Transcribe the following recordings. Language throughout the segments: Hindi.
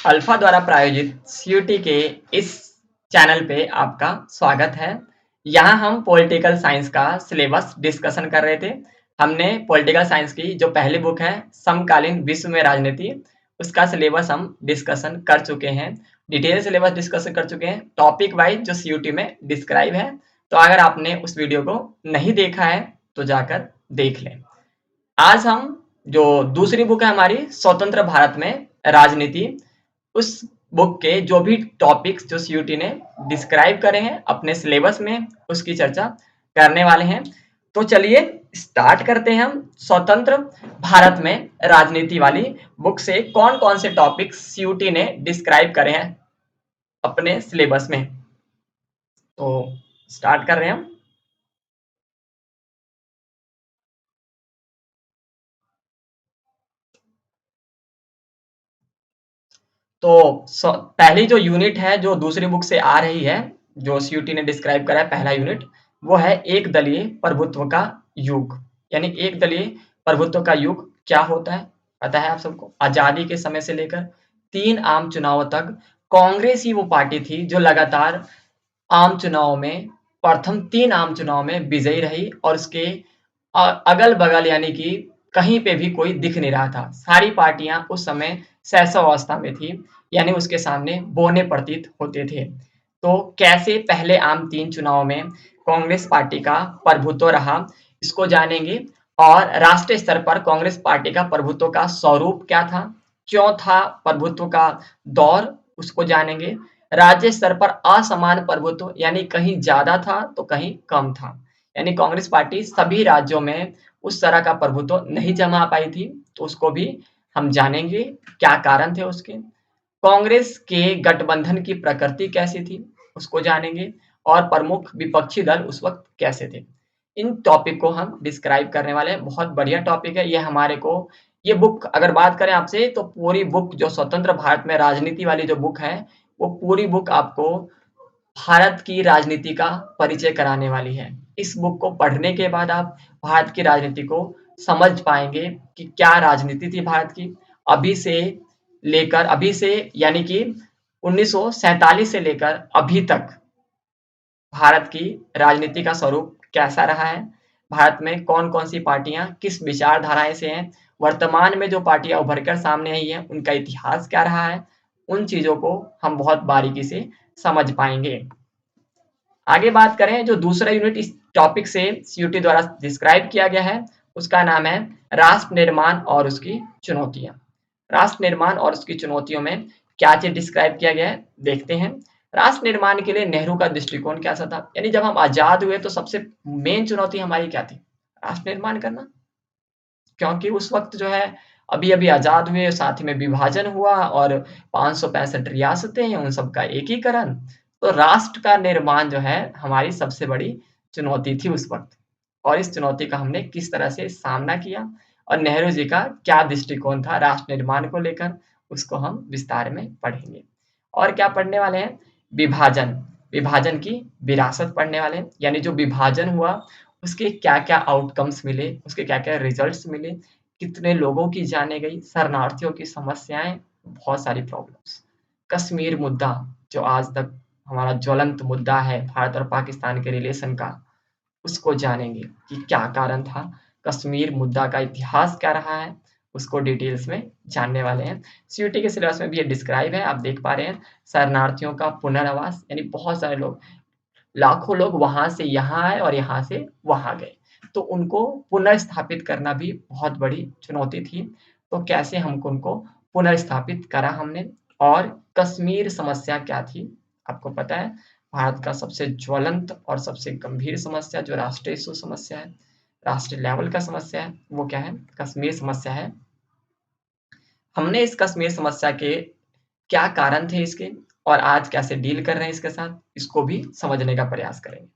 अल्फा द्वारा प्रायोजित सीयूटी के इस चैनल पे आपका स्वागत है। यहाँ हम पॉलिटिकल साइंस का सिलेबस डिस्कशन कर रहे थे। हमने पॉलिटिकल साइंस की जो पहली बुक है समकालीन विश्व में राजनीति, उसका सिलेबस हम डिस्कशन कर चुके हैं। डिटेल सिलेबस डिस्कशन कर चुके हैं, टॉपिक वाइज जो सीयूटी में डिस्क्राइब है। तो अगर आपने उस वीडियो को नहीं देखा है तो जाकर देख लें। आज हम जो दूसरी बुक है हमारी स्वतंत्र भारत में राजनीति, उस बुक के जो भी टॉपिक्स जो सीयूटी ने डिस्क्राइब करे हैं अपने सिलेबस में, उसकी चर्चा करने वाले हैं। तो चलिए स्टार्ट करते हैं हम स्वतंत्र भारत में राजनीति वाली बुक से कौन कौन से टॉपिक्स सीयूटी ने डिस्क्राइब करे हैं अपने सिलेबस में। तो स्टार्ट कर रहे हैं हम। तो पहली जो यूनिट है जो दूसरी बुक से आ रही है, जो सीयूटी ने डिस्क्राइब करा है पहला यूनिट, वो है एक दलीय प्रभुत्व का युग। यानी एक दलीय प्रभुत्व का युग क्या होता है पता है आप सबको। आजादी के समय से लेकर 3 आम चुनावों तक कांग्रेस ही वो पार्टी थी जो लगातार आम चुनाव में प्रथम 3 आम चुनाव में विजयी रही और उसके अगल-बगल यानी कि कहीं पे भी कोई दिख नहीं रहा था। सारी पार्टियां उस समय शैशवावस्था में थी, यानी उसके सामने बौने प्रतीत होते थे। तो कैसे पहले आम 3 चुनाव में कांग्रेस पार्टी का प्रभुत्व रहा, इसको जानेंगे। और राष्ट्रीय स्तर पर कांग्रेस पार्टी का प्रभुत्व का स्वरूप क्या था, क्यों था प्रभुत्व का दौर, उसको जानेंगे। राज्य स्तर पर असमान प्रभुत्व यानी कहीं ज्यादा था तो कहीं कम था, यानी कांग्रेस पार्टी सभी राज्यों में उस तरह का प्रभुत्व नहीं जमा पाई थी, तो उसको भी हम जानेंगे क्या कारण थे उसके। कांग्रेस के गठबंधन की प्रकृति कैसी थी, उसको जानेंगे। और प्रमुख विपक्षी दल उस वक्त कैसे थे, इन टॉपिक को हम डिस्क्राइब करने वाले हैं। बहुत बढ़िया टॉपिक है ये हमारे को। ये बुक अगर बात करें आपसे तो पूरी बुक जो स्वतंत्र भारत में राजनीति वाली जो बुक है, वो पूरी बुक आपको भारत की राजनीति का परिचय कराने वाली है। इस बुक को पढ़ने के बाद आप भारत की राजनीति को समझ पाएंगे कि क्या राजनीति थी भारत की अभी से यानी कि 1947 से लेकर अभी तक भारत की राजनीति का स्वरूप कैसा रहा है, भारत में कौन-कौन सी पार्टियां किस विचारधाराएं से हैं, वर्तमान में जो पार्टियां उभर कर सामने आई हैं उनका इतिहास क्या रहा है, उन चीजों को हम बहुत बारीकी से समझ पाएंगे। आगे बात करें, जो दूसरा यूनिट इस टॉपिक से सीयूटी द्वारा डिस्क्राइब किया गया है, उसका नाम है राष्ट्र निर्माण और उसकी चुनौतियां। राष्ट्र निर्माण और उसकी चुनौतियों में क्या चीज डिस्क्राइब किया गया है, देखते हैं। राष्ट्र निर्माण के लिए नेहरू का दृष्टिकोण कैसा था, यानी जब हम आजाद हुए तो सबसे मेन चुनौती हमारी क्या थी, राष्ट्र निर्माण करना। क्योंकि उस वक्त जो है अभी अभी आजाद हुए, साथ ही में विभाजन हुआ और 565 रियासतें हैं, उन सबका एकीकरण। तो राष्ट्र का निर्माण जो है हमारी सबसे बड़ी चुनौती थी उस वक्त, और इस चुनौती का हमने किस तरह से सामना किया और नेहरू जी का क्या दृष्टिकोण था राष्ट्र निर्माण को लेकर, उसको हम विस्तार में पढ़ेंगे। और क्या पढ़ने वाले हैं, विभाजन, विभाजन की विरासत पढ़ने वाले हैं। यानी जो विभाजन हुआ उसके क्या-क्या आउटकम्स मिले, उसके क्या-क्या रिजल्ट्स मिले, कितने लोगों की जानें गई, शरणार्थियों की समस्याएँ, बहुत सारी प्रॉब्लम्स। कश्मीर मुद्दा जो आज तक हमारा ज्वलंत मुद्दा है भारत और पाकिस्तान के रिलेशन का, उसको जानेंगे कि क्या कारण था, कश्मीर मुद्दा का इतिहास क्या रहा है, उसको डिटेल्स में जानने वाले हैं। सीयूटी के सिलेबस में भी ये डिस्क्राइब है, आप देख पा रहे हैं। शरणार्थियों का पुनर्वास, यानी बहुत सारे लोग, लाखों लोग वहां से यहाँ आए और यहाँ से वहां गए, तो उनको पुनर्स्थापित करना भी बहुत बड़ी चुनौती थी। तो कैसे हमको उनको पुनर्स्थापित करा हमने, और कश्मीर समस्या क्या थी, आपको पता है भारत का सबसे ज्वलंत और सबसे गंभीर समस्या जो राष्ट्रीय इशू समस्या है, राष्ट्रीय लेवल का समस्या है, वो क्या है, कश्मीर समस्या है। हमने इस कश्मीर समस्या के क्या कारण थे इसके, और आज कैसे डील कर रहे हैं इसके साथ, इसको भी समझने का प्रयास करेंगे।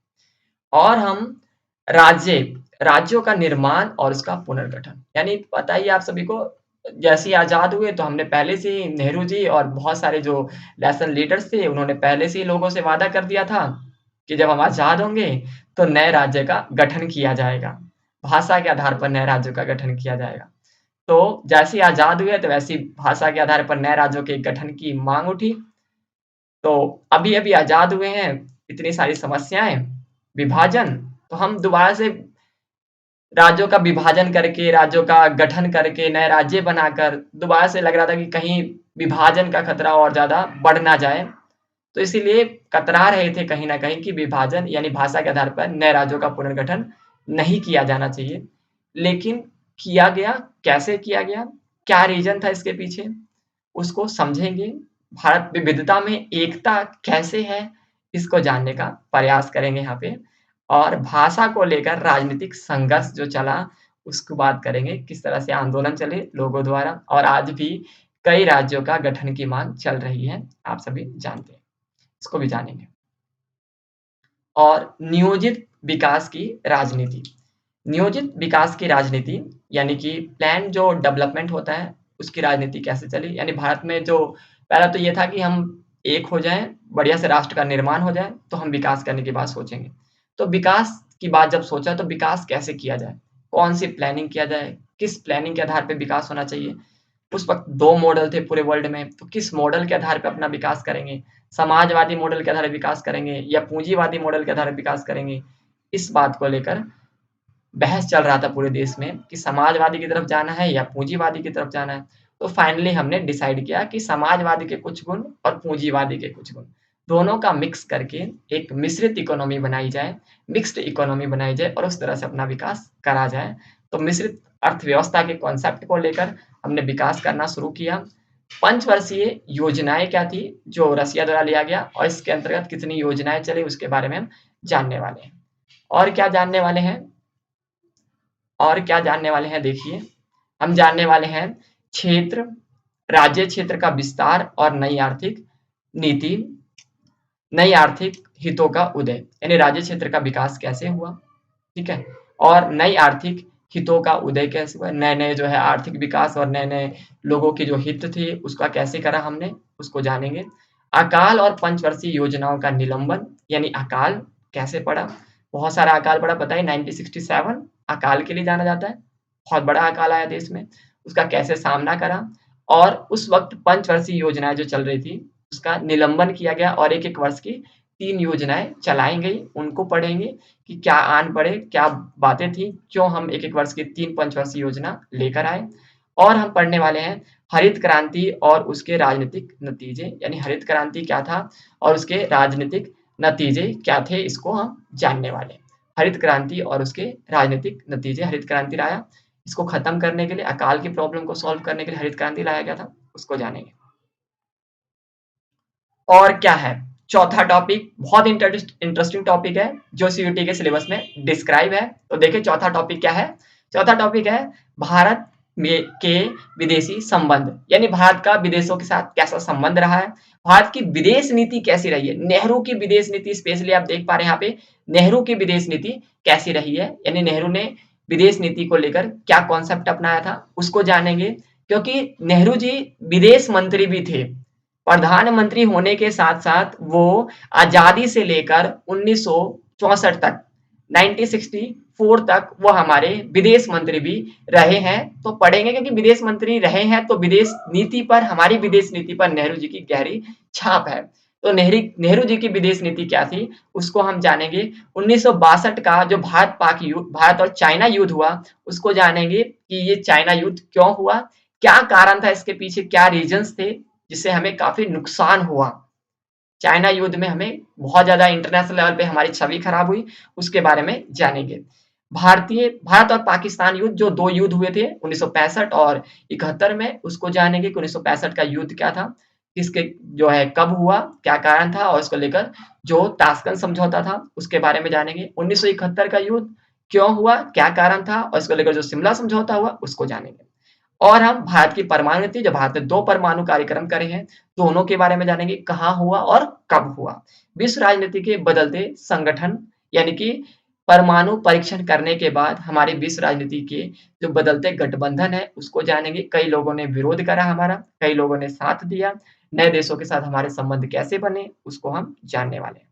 और हम राज्य राज्यों का निर्माण और उसका पुनर्गठन, यानी पता ही है आप सभी को, जैसे ही आजाद हुए तो हमने पहले से ही नेहरू जी और बहुत सारे जो नेशनल लीडर्स थे उन्होंने पहले से ही लोगों से वादा कर दिया था कि जब हम आजाद होंगे तो नए राज्य का गठन किया जाएगा, भाषा के आधार पर नए राज्यों का गठन किया जाएगा। तो जैसे ही आजाद हुए तो वैसी भाषा के आधार पर नए राज्यों के गठन की मांग उठी। तो अभी-अभी आजाद हुए हैं, इतनी सारी समस्याएँ, विभाजन, तो हम दोबारा से राज्यों का विभाजन करके, राज्यों का गठन करके, नए राज्य बनाकर दोबारा से लग रहा था कि कहीं विभाजन का खतरा और ज़्यादा बढ़ ना जाए। तो इसीलिए कतरा रहे थे कहीं न कहीं कि विभाजन यानी भाषा के आधार पर नए राज्यों का पुनर्गठन नहीं किया जाना चाहिए। लेकिन किया गया, कैसे किया गया? क्या रीज़न था इसके पीछे? उसको समझेंगे। भारत विविधता में एकता कैसे है? इसको जानने का प्रयास करेंगे यहाँ पे। और भाषा को लेकर राजनीतिक संघर्ष जो चला, उसकी बात करेंगे। किस तरह से आंदोलन चले लोगों द्वारा और आज भी कई राज्यों का गठन की माँग चल रही है, आप सभी जानते हैं। इसको भी जानेंगे। और नियोजित विकास की राजनीति। नियोजित विकास की राजनीति यानी कि प्लान जो डेवलपमेंट होता है, उसकी राजनीति कैसे चली? यानी भारत में जो पहला तो ये था कि हम एक हो जाएँ, बढ़िया से राष्ट्र का निर्माण हो जाए, तो हम विकास करने की बात सोचेंगे। तो विकास की बात जब सोचा तो विकास कैसे किया जाए? कौन-सी प्लानिंग किया जाए? किस प्लानिंग के आधार पे विकास होना चाहिए? उस वक़्त 2 मॉडल थे पूरे वर्ल्ड में, तो किस मॉडल के आधार पे अपना विकास करेंगे? समाजवादी मॉडल के आधार पे विकास करेंगे या पूँजीवादी मॉडल के आधार पे विकास करेंगे? इस बात को लेकर बहस चल रहा था पूरे देश में कि समाजवादी की तरफ जाना है या पूँजीवादी की तरफ जाना है। तो फाइनली हमने डिसाइड किया कि समाजवादी के कुछ गुण और पूँजीवादी के कुछ गुण, दोनों का मिक्स करके एक मिश्रित इकोनॉमी बनाई जाए, मिक्स्ड इकोनॉमी बनाई जाए और उस तरह से अपना विकास करा जाए। तो मिश्रित अर्थव्यवस्था के कॉन्सेप्ट को लेकर हमने विकास करना शुरू किया। पंचवर्षीय योजनाएँ क्या थी, जो रसिया द्वारा लिया गया और इसके अंतर्गत कितनी योजनाएँ चली, उसके बारे में हम जानने वाले हैं। और क्या जानने वाले हैं? और क्या जानने वाले हैं देखिए, हम जानने वाले हैं क्षेत्र, राज्य क्षेत्र का विस्तार और नई आर्थिक नीति, नई आर्थिक हितों का उदय, यानी राज्य क्षेत्र का विकास कैसे हुआ, ठीक है? और नई आर्थिक हितों का उदय कैसे हुआ, नए-नए जो है आर्थिक विकास और नए-नए लोगों के जो हित थे, उसका कैसे करा हमने, उसको जानेंगे। अकाल और पंचवर्षीय योजनाओं का निलंबन, यानी अकाल कैसे पड़ा? बहुत सारा अकाल पड़ा, पता है 1967 अकाल के लिए जाना जाता है। बहुत बड़ा अकाल आया देश में, उसका कैसे सामना करा और उस वक़्त पंचवर्षीय योजनाएँ जो चल रही थी, उसका निलंबन किया गया और एक-एक वर्ष की 3 योजनाएँ चलाई गई। उनको पढ़ेंगे कि क्या आन पड़े, क्या बातें थी, क्यों हम एक-एक वर्ष की 3 पंचवर्षीय योजना लेकर आए। और हम पढ़ने वाले हैं हरित क्रांति और उसके राजनीतिक नतीजे, यानी हरित क्रांति क्या था और उसके राजनीतिक नतीजे क्या थे, इसको हम जानने वाले हैं। हरित क्रांति और उसके राजनीतिक नतीजे, हरित क्रांति लाया, इसको खत्म करने के लिए, अकाल की प्रॉब्लम को सॉल्व करने के लिए हरित क्रांति लाया गया था, उसको जानेंगे। और क्या है? चौथा टॉपिक बहुत इंटरेस्टिंग टॉपिक है, जो सीयूटी के सिलेबस में डिस्क्राइब है। तो देखिए चौथा टॉपिक क्या है? चौथा टॉपिक है भारत में के विदेशी संबंध, यानी भारत का विदेशों के साथ कैसा संबंध रहा है, भारत की विदेश नीति कैसी रही है, नेहरू की विदेश नीति स्पेशली आप देख पा रहे हैं यहाँ पे, नेहरू की विदेश नीति कैसी रही है, यानी नेहरू ने विदेश नीति को लेकर क्या कॉन्सेप्ट अपनाया था, उसको जानेंगे। क्योंकि नेहरू जी विदेश मंत्री भी थे। प्रधानमंत्री होने के साथ-साथ वो आज़ादी से लेकर 1964 तक 1964 तक वो हमारे विदेश मंत्री भी रहे हैं। तो पढ़ेंगे क्योंकि विदेश मंत्री रहे हैं तो विदेश नीति पर हमारी विदेश नीति पर नेहरू जी की गहरी छाप है। तो नेहरू जी की विदेश नीति क्या थी उसको हम जानेंगे। 1962 का जो भारत और चाइना युद्ध हुआ उसको जानेंगे कि ये चाइना युद्ध क्यों हुआ? क्या कारण था इसके पीछे? क्या रीज़न्स थे? जिससे हमें काफ़ी नुकसान हुआ। चाइना युद्ध में हमें बहुत ज़्यादा इंटरनेशनल लेवल पे हमारी छवि खराब हुई, उसके बारे में जानेंगे। भारत और पाकिस्तान युद्ध जो 2 युद्ध हुए थे 1965 और 71 में, उसको जानेंगे कि 1965 का युद्ध क्या था? किसके जो है कब हुआ? क्या कारण था? और उसको लेकर जो ताशकंद समझौता था, उसके बारे में जानेंगे। 1971 का युद्ध क्यों हुआ? क्या कारण था? और इसको लेकर जो शिमला समझौता हुआ, उसको जानेंगे। और हम भारत की परमाणु नीति, जो भारत ने 2 परमाणु कार्यक्रम करे हैं, दोनों के बारे में जानेंगे, कहाँ हुआ और कब हुआ। विश्व राजनीति के बदलते संगठन, यानी कि परमाणु परीक्षण करने के बाद हमारी विश्व राजनीति के जो बदलते गठबंधन है, उसको जानेंगे। कई लोगों ने विरोध करा हमारा, कई लोगों ने साथ दिया, नए देशों के साथ हमारे संबंध कैसे बने, उसको हम जानने वाले हैं।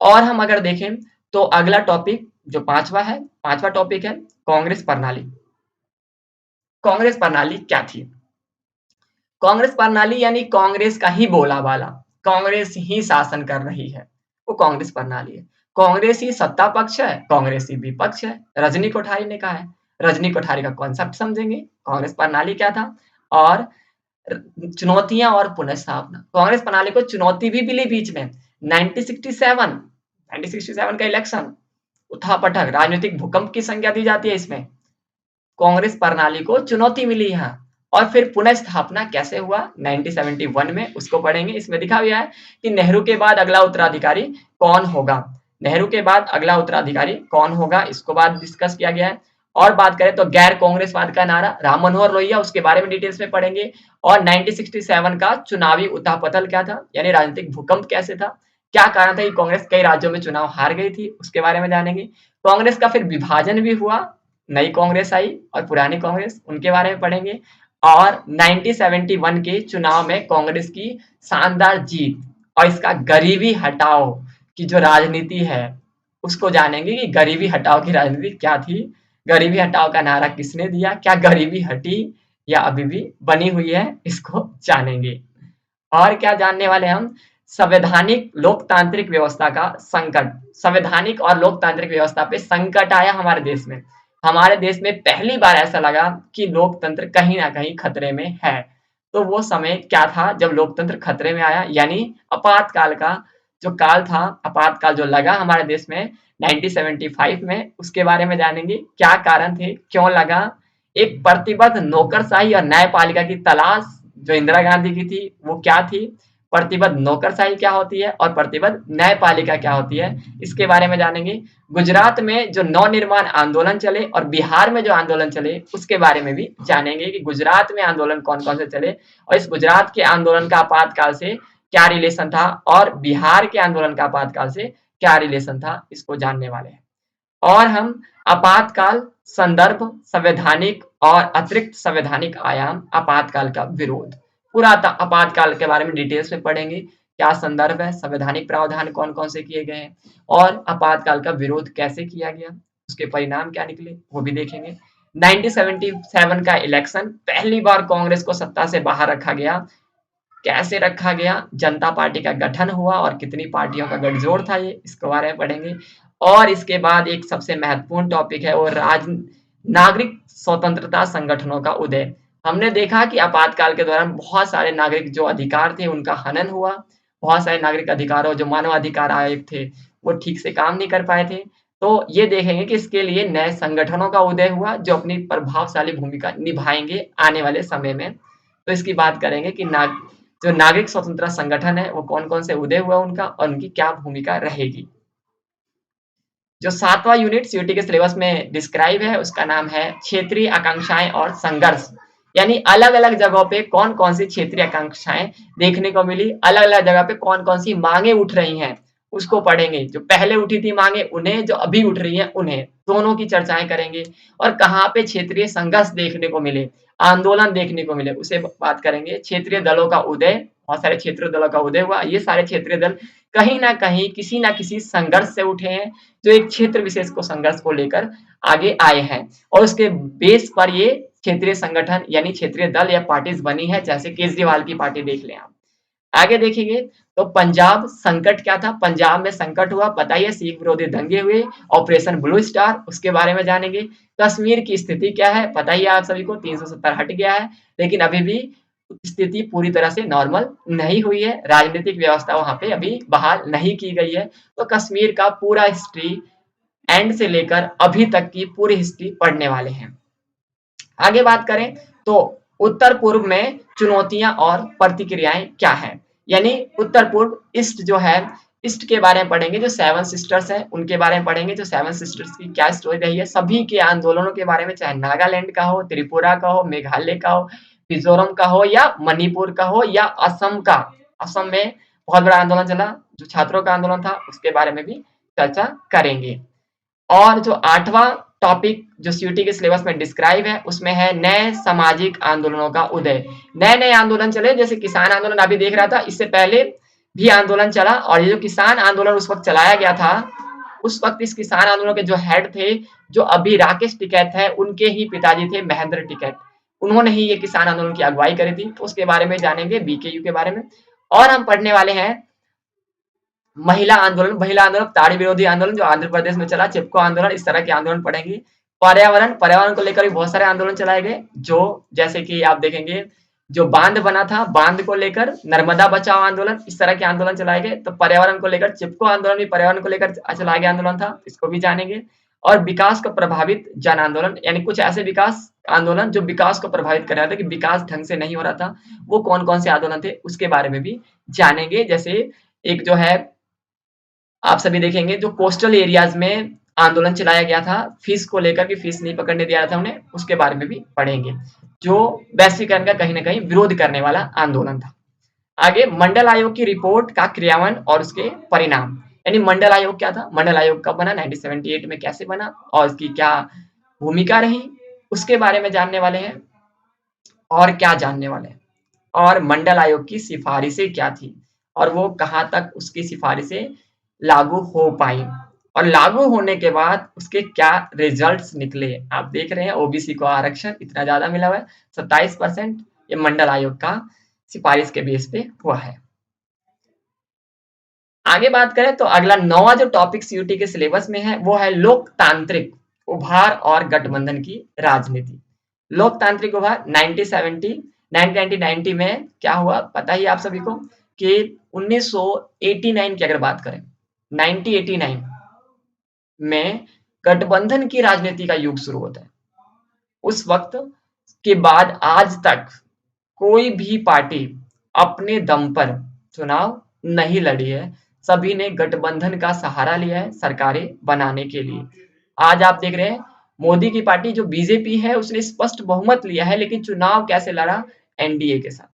और हम अगर देखें, तो अगला टॉपिक जो 5वां है, 5वां टॉपिक है कांग्रेस प्रणाली। कांग्रेस प्रणाली क्या थी? कांग्रेस प्रणाली यानी कांग्रेस का ही बोलाबाला, कांग्रेस ही शासन कर रही है, वो कांग्रेस प्रणाली है। कांग्रेस ही सत्ता पक्ष है, कांग्रेस ही विपक्ष है। रजनी कोठारी ने कहा है। रजनी कोठारी का कॉन्सेप्ट समझेंगे, कांग्रेस प्रणाली क्या था और चुनौतियां और पुनर्स्थापना। कांग्रेस प्रणाली को चुनौती भी मिली बीच में। 1967 का इलेक्शन, उठापटक, राजनीतिक भूकंप की संज्ञा दी जाती है इसमें। कांग्रेस प्रणाली को चुनौती मिली यहाँ। और फिर पुनः स्थापना कैसे हुआ 1971 में, उसको पढ़ेंगे। इसमें दिखा गया है कि नेहरू के बाद अगला उत्तराधिकारी कौन होगा। नेहरू के बाद अगला उत्तराधिकारी कौन होगा, इसको बाद डिस्कस किया गया है। और बात करें तो गैर कांग्रेसवाद का नारा, राम मनोहर लोहिया, उसके बारे में डिटेल्स में पढ़ेंगे। और 1967 का चुनावी उथल-पुथल क्या था, यानी राजनीतिक भूकंप कैसे था, क्या कारण था कि कांग्रेस कई राज्यों में चुनाव हार गई थी, उसके बारे में जानेंगे। कांग्रेस का फिर विभाजन भी हुआ, नई कांग्रेस आई और पुरानी कांग्रेस, उनके बारे में पढ़ेंगे। और 1971 के चुनाव में कांग्रेस की शानदार जीत और इसका गरीबी हटाओ की जो राजनीति है उसको जानेंगे कि गरीबी हटाओ की राजनीति क्या थी, गरीबी हटाओ का नारा किसने दिया, क्या गरीबी हटी या अभी भी बनी हुई है, इसको जानेंगे। और क्या जानने वाले हम, संवैधानिक लोकतांत्रिक व्यवस्था का संकट। संवैधानिक और लोकतांत्रिक व्यवस्था पे संकट आया हमारे देश में। हमारे देश में पहली बार ऐसा लगा कि लोकतंत्र कहीं ना कहीं खतरे में है। तो वो समय क्या था जब लोकतंत्र खतरे में आया, यानी आपातकाल का जो काल था, आपातकाल जो लगा हमारे देश में 1975 में, उसके बारे में जानेंगे। क्या कारण थे, क्यों लगा, एक प्रतिबद्ध नौकरशाही और न्यायपालिका की तलाश जो इंदिरा गांधी की थी वो क्या थी, प्रतिबद्ध नौकरशाही क्या होती है और प्रतिबद्ध न्यायपालिका क्या होती है, इसके बारे में जानेंगे। गुजरात में जो नवनिर्माण आंदोलन चले और बिहार में जो आंदोलन चले उसके बारे में भी जानेंगे कि गुजरात में आंदोलन कौन कौन से चले और इस गुजरात के आंदोलन का आपातकाल से क्या रिलेशन था और बिहार के आंदोलन का आपातकाल से क्या रिलेशन था, इसको जानने वाले हैं। और हम आपातकाल, संदर्भ, संवैधानिक और अतिरिक्त संवैधानिक आयाम, आपातकाल का विरोध, पूरा आपातकाल के बारे में डिटेल्स में पढ़ेंगे। क्या संदर्भ है, संवैधानिक प्रावधान कौन कौन से किए गए हैं और आपातकाल का विरोध कैसे किया गया, उसके परिणाम क्या निकले, वो भी देखेंगे। 1977 का इलेक्शन, पहली बार कांग्रेस को सत्ता से बाहर रखा गया। कैसे रखा गया, जनता पार्टी का गठन हुआ और कितनी पार्टियों का गठजोड़ था, ये इसके बारे में पढ़ेंगे। और इसके बाद एक सबसे महत्वपूर्ण टॉपिक है वो नागरिक स्वतंत्रता संगठनों का उदय। हमने देखा कि आपातकाल के दौरान बहुत सारे नागरिक जो अधिकार थे उनका हनन हुआ। बहुत सारे नागरिक अधिकारों, जो मानव अधिकार आयोग थे, वो ठीक से काम नहीं कर पाए थे। तो ये देखेंगे कि इसके लिए नए संगठनों का उदय हुआ जो अपनी प्रभावशाली भूमिका निभाएंगे आने वाले समय में। तो इसकी बात करेंगे कि जो नागरिक स्वतंत्रता संगठन है वो कौन कौन से उदय हुआ उनका और उनकी क्या भूमिका रहेगी। जो 7वां यूनिट सीयूटी के सिलेबस में डिस्क्राइब है उसका नाम है क्षेत्रीय आकांक्षाएं और संघर्ष, यानी अलग अलग जगहों पे कौन कौन सी क्षेत्रीय आकांक्षाएं देखने को मिली, अलग अलग जगह पे कौन कौन सी मांगे उठ रही हैं उसको पढ़ेंगे। जो पहले उठी थी मांगे उन्हें, जो अभी उठ रही हैं उन्हें, दोनों की चर्चाएं करेंगे। और कहाँ पे क्षेत्रीय संघर्ष देखने को मिले, आंदोलन देखने को मिले, उसे बात करेंगे। क्षेत्रीय दलों का उदय, बहुत सारे क्षेत्रीय दलों का उदय हुआ। ये सारे क्षेत्रीय दल कहीं ना कहीं किसी ना किसी संघर्ष से उठे हैं, जो एक क्षेत्र विशेष को संघर्ष को लेकर आगे आए हैं और उसके बेस पर ये क्षेत्रीय संगठन यानी क्षेत्रीय दल या पार्टीज बनी है। जैसे केजरीवाल की पार्टी देख लें आप। आगे देखेंगे तो पंजाब संकट क्या था, पंजाब में संकट हुआ, पता ही है, सिख विरोधी दंगे हुए, ऑपरेशन ब्लू स्टार, उसके बारे में जानेंगे। कश्मीर की स्थिति क्या है, पता ही है आप सभी को, 370 हट गया है लेकिन अभी भी स्थिति पूरी तरह से नॉर्मल नहीं हुई है, राजनीतिक व्यवस्था वहां पे अभी बहाल नहीं की गई है। तो कश्मीर का पूरा हिस्ट्री एंड से लेकर अभी तक की पूरी हिस्ट्री पढ़ने वाले हैं। आगे बात करें तो उत्तर पूर्व में चुनौतियां और प्रतिक्रियाएं क्या है, यानी उत्तर पूर्व ईस्ट जो है, ईस्ट के बारे में पढ़ेंगे। जो 7 सिस्टर्स हैं उनके बारे में पढ़ेंगे, जो 7 सिस्टर्स की क्या स्टोरी रही है, सभी के आंदोलनों के बारे में, चाहे नागालैंड का हो, त्रिपुरा का हो, मेघालय का हो, मिजोरम का हो या मणिपुर का हो या असम का। असम में बहुत बड़ा आंदोलन चला जो छात्रों का आंदोलन था, उसके बारे में भी चर्चा करेंगे। और जो 8वां टॉपिक जो सीयूटी के सिलेबस में डिस्क्राइब है उसमें है नए सामाजिक आंदोलनों का उदय। नए नए आंदोलन चले, जैसे किसान आंदोलन अभी देख रहा था, इससे पहले भी आंदोलन चला और ये जो किसान आंदोलन उस वक्त चलाया गया था, उस वक्त इस किसान आंदोलन के जो हेड थे, जो अभी राकेश टिकैत है, उनके ही पिताजी थे महेंद्र टिकैत। उन्होंने ही ये किसान आंदोलन की अगुवाई करी थी, तो उसके बारे में जानेंगे, बीकेयू के बारे में। और हम पढ़ने वाले हैं महिला आंदोलन, ताड़ी विरोधी आंदोलन जो आंध्र प्रदेश में चला, चिपको आंदोलन, इस तरह के आंदोलन पढ़ेंगे। पर्यावरण को लेकर भी बहुत सारे आंदोलन चलाए गए, जो जैसे कि आप देखेंगे जो बांध बना था, बांध को लेकर नर्मदा बचाओ आंदोलन, इस तरह के आंदोलन चलाए गए। तो पर्यावरण को लेकर चिपको आंदोलन भी पर्यावरण को लेकर चलाया गया आंदोलन था, इसको भी जानेंगे। और विकास को प्रभावित जन आंदोलन, यानी कुछ ऐसे विकास आंदोलन जो विकास को प्रभावित कर रहे थे कि विकास ढंग से नहीं हो रहा था, वो कौन कौन से आंदोलन थे उसके बारे में भी जानेंगे। जैसे एक जो है आप सभी देखेंगे जो कोस्टल एरियाज में आंदोलन चलाया गया था फिश को लेकर, कि फिश नहीं पकड़ने दिया था उन्हें, उसके बारे में भी पढ़ेंगे, जो वैश्वीकरण का कहीं ना कहीं विरोध करने वाला आंदोलन था। आगे मंडल आयोग की रिपोर्ट का क्रियान्वयन और उसके परिणाम, यानी मंडल आयोग क्या था, मंडल आयोग कब बना, 1978 में कैसे बना और उसकी क्या भूमिका रही, उसके बारे में जानने वाले हैं। और क्या जानने वाले हैं, और मंडल आयोग की सिफारिशें क्या थी और वो कहाँ तक उसकी सिफारिशें लागू हो पाई, और लागू होने के बाद उसके क्या रिजल्ट्स निकले। आप देख रहे हैं ओबीसी को आरक्षण इतना ज्यादा मिला हुआ है, 27%, ये मंडल आयोग का सिफारिश के बेस पे हुआ है। आगे बात करें तो अगला 9वां जो टॉपिक सीयूटी के सिलेबस में है वो है लोकतांत्रिक उभार और गठबंधन की राजनीति। लोकतांत्रिक उभार 1990 में क्या हुआ पता ही आप सभी को, कि 1989 की अगर बात करें, 1989 में गठबंधन की राजनीति का युग शुरू होता है। उस वक्त के बाद आज तक कोई भी पार्टी अपने दम पर चुनाव नहीं लड़ी है, सभी ने गठबंधन का सहारा लिया है सरकारें बनाने के लिए। आज आप देख रहे हैं मोदी की पार्टी जो बीजेपी है उसने स्पष्ट बहुमत लिया है, लेकिन चुनाव कैसे लड़ा, एनडीए के साथ,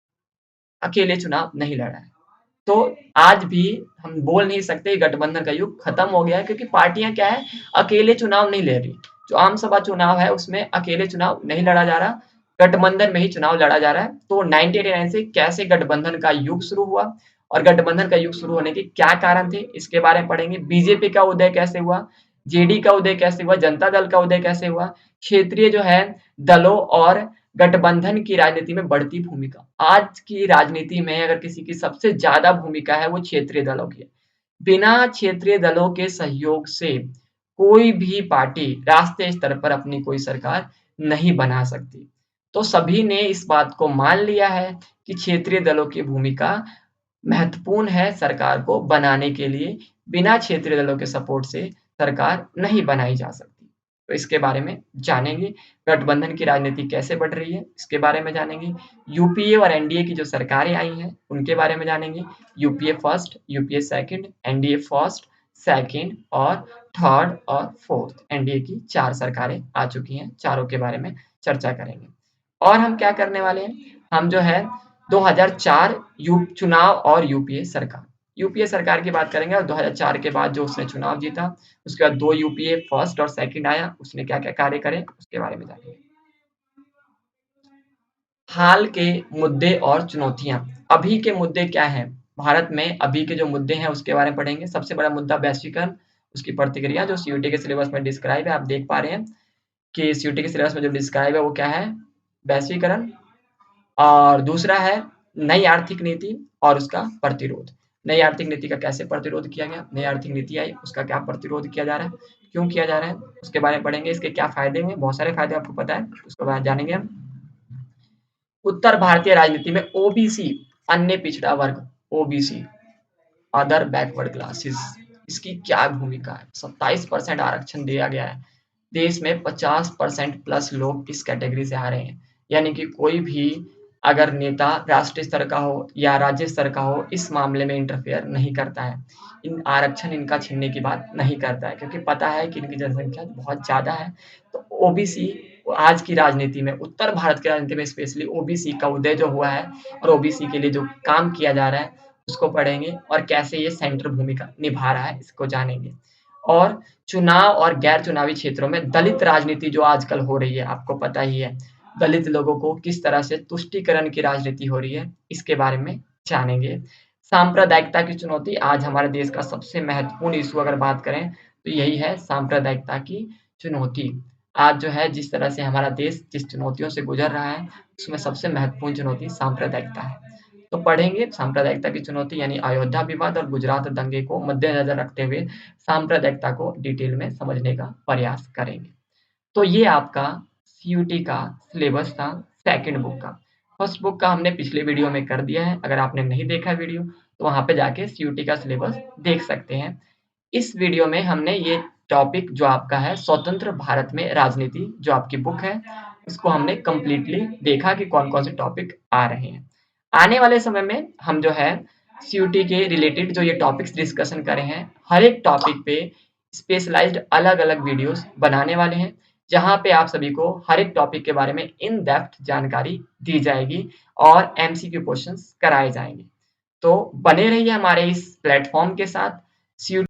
अकेले चुनाव नहीं लड़ा है। तो आज भी हम बोल नहीं सकते गठबंधन का युग खत्म हो गया है, क्योंकि पार्टियां क्या है अकेले चुनाव नहीं ले रही। जो आम सभा चुनाव है उसमें अकेले चुनाव नहीं लड़ा जा रहा, गठबंधन में ही चुनाव लड़ा जा रहा है। तो 1989 से कैसे गठबंधन का युग शुरू हुआ और गठबंधन का युग शुरू होने के क्या कारण थे इसके बारे में पढ़ेंगे। बीजेपी का उदय कैसे हुआ, जेडी का उदय कैसे हुआ, जनता दल का उदय कैसे हुआ, क्षेत्रीय जो है दलों और गठबंधन की राजनीति में बढ़ती भूमिका। आज की राजनीति में अगर किसी की सबसे ज्यादा भूमिका है वो क्षेत्रीय दलों की है। बिना क्षेत्रीय दलों के सहयोग से कोई भी पार्टी राष्ट्रीय स्तर पर अपनी कोई सरकार नहीं बना सकती। तो सभी ने इस बात को मान लिया है कि क्षेत्रीय दलों की भूमिका महत्वपूर्ण है सरकार को बनाने के लिए। बिना क्षेत्रीय दलों के सपोर्ट से सरकार नहीं बनाई जा सकती। तो इसके बारे में जानेंगे। गठबंधन की राजनीति कैसे बढ़ रही है इसके बारे में जानेंगे। यूपीए और एनडीए की जो सरकारें आई हैं उनके बारे में जानेंगे। UPA first, UPA second, NDA first, second और थर्ड और फोर्थ, एनडीए की 4 सरकारें आ चुकी हैं, चारों के बारे में चर्चा करेंगे। और हम क्या करने वाले हैं, हम जो है 2004 चुनाव और यूपीए सरकार की बात करेंगे, और 2004 के बाद जो उसने चुनाव जीता उसके बाद 2 यूपीए फर्स्ट और सेकंड आया, उसने क्या क्या कार्य करे उसके बारे में जानेंगे। हाल के मुद्दे और चुनौतियां, अभी के मुद्दे क्या हैं भारत में, अभी के जो मुद्दे हैं उसके बारे में पढ़ेंगे। सबसे बड़ा मुद्दा वैश्वीकरण, उसकी प्रतिक्रिया जो सीयूटी के सिलेबस में डिस्क्राइब है, आप देख पा रहे हैं कि सीयूटी के सिलेबस में जो डिस्क्राइब है वो क्या है, वैश्वीकरण। और दूसरा है नई आर्थिक नीति और उसका प्रतिरोध। नई आर्थिक नीति का कैसे प्रतिरोध किया गया, नई आर्थिक नीति आई उसका क्या प्रतिरोध किया जा रहा है, क्यों किया जा रहा है, उसके बारे में पढ़ेंगे। इसके क्या फायदे हैं, बहुत सारे फायदे आपको पता है, उसके बाद जानेंगे हम। उत्तर भारतीय राजनीति में ओबीसी, अन्य पिछड़ा वर्ग, ओबीसी अदर बैकवर्ड क्लासेस, इसकी क्या भूमिका है। 27% आरक्षण दिया गया है, देश में 50% प्लस लोग इस कैटेगरी से आ रहे हैं, यानी कि कोई भी अगर नेता राष्ट्रीय स्तर का हो या राज्य स्तर का हो इस मामले में इंटरफेयर नहीं करता है, इन आरक्षण इनका छीनने की बात नहीं करता है, क्योंकि पता है कि इनकी जनसंख्या बहुत ज्यादा है। तो ओबीसी आज की राजनीति में, उत्तर भारत की राजनीति में स्पेशली ओबीसी का उदय जो हुआ है और ओबीसी के लिए जो काम किया जा रहा है उसको पढ़ेंगे, और कैसे ये सेंट्रल भूमिका निभा रहा है इसको जानेंगे। और चुनाव और गैर चुनावी क्षेत्रों में दलित राजनीति जो आजकल हो रही है, आपको पता ही है दलित लोगों को किस तरह से तुष्टीकरण की राजनीति हो रही है, इसके बारे में जानेंगे। सांप्रदायिकता की चुनौती, आज हमारे देश का सबसे महत्वपूर्ण इशू अगर बात करें तो यही है सांप्रदायिकता की चुनौती। आज जो है जिस तरह से हमारा देश जिस चुनौतियों से गुजर रहा है, उसमें सबसे महत्वपूर्ण चुनौती सांप्रदायिकता है। तो पढ़ेंगे सांप्रदायिकता की चुनौती यानी अयोध्या विवाद और गुजरात दंगे को मद्देनजर रखते हुए सांप्रदायिकता को डिटेल में समझने का प्रयास करेंगे। तो ये आपका सीयूटी का सिलेबस था सेकंड बुक का। फर्स्ट बुक का हमने पिछले वीडियो में कर दिया है। अगर आपने नहीं देखा वीडियो तो वहाँ पे जाके सीयूटी का सिलेबस देख सकते हैं। इस वीडियो में हमने ये टॉपिक जो आपका है स्वतंत्र भारत में राजनीति जो आपकी बुक है, उसको हमने कंप्लीटली देखा कि कौन-कौन से टॉपिक आ रहे हैं। आने वाले समय में हम जो है सीयूटी के रिलेटेड जो ये टॉपिक्स डिस्कशन करे हैं, हर एक टॉपिक पे स्पेशलाइज्ड अलग-अलग वीडियोज़ बनाने वाले हैं, जहाँ पे आप सभी को हर एक टॉपिक के बारे में इन डेप्थ जानकारी दी जाएगी और एमसीक्यू क्वेश्चंस कराए जाएँगे। तो बने रहिए हमारे इस प्लेटफ़ॉर्म के साथ। सी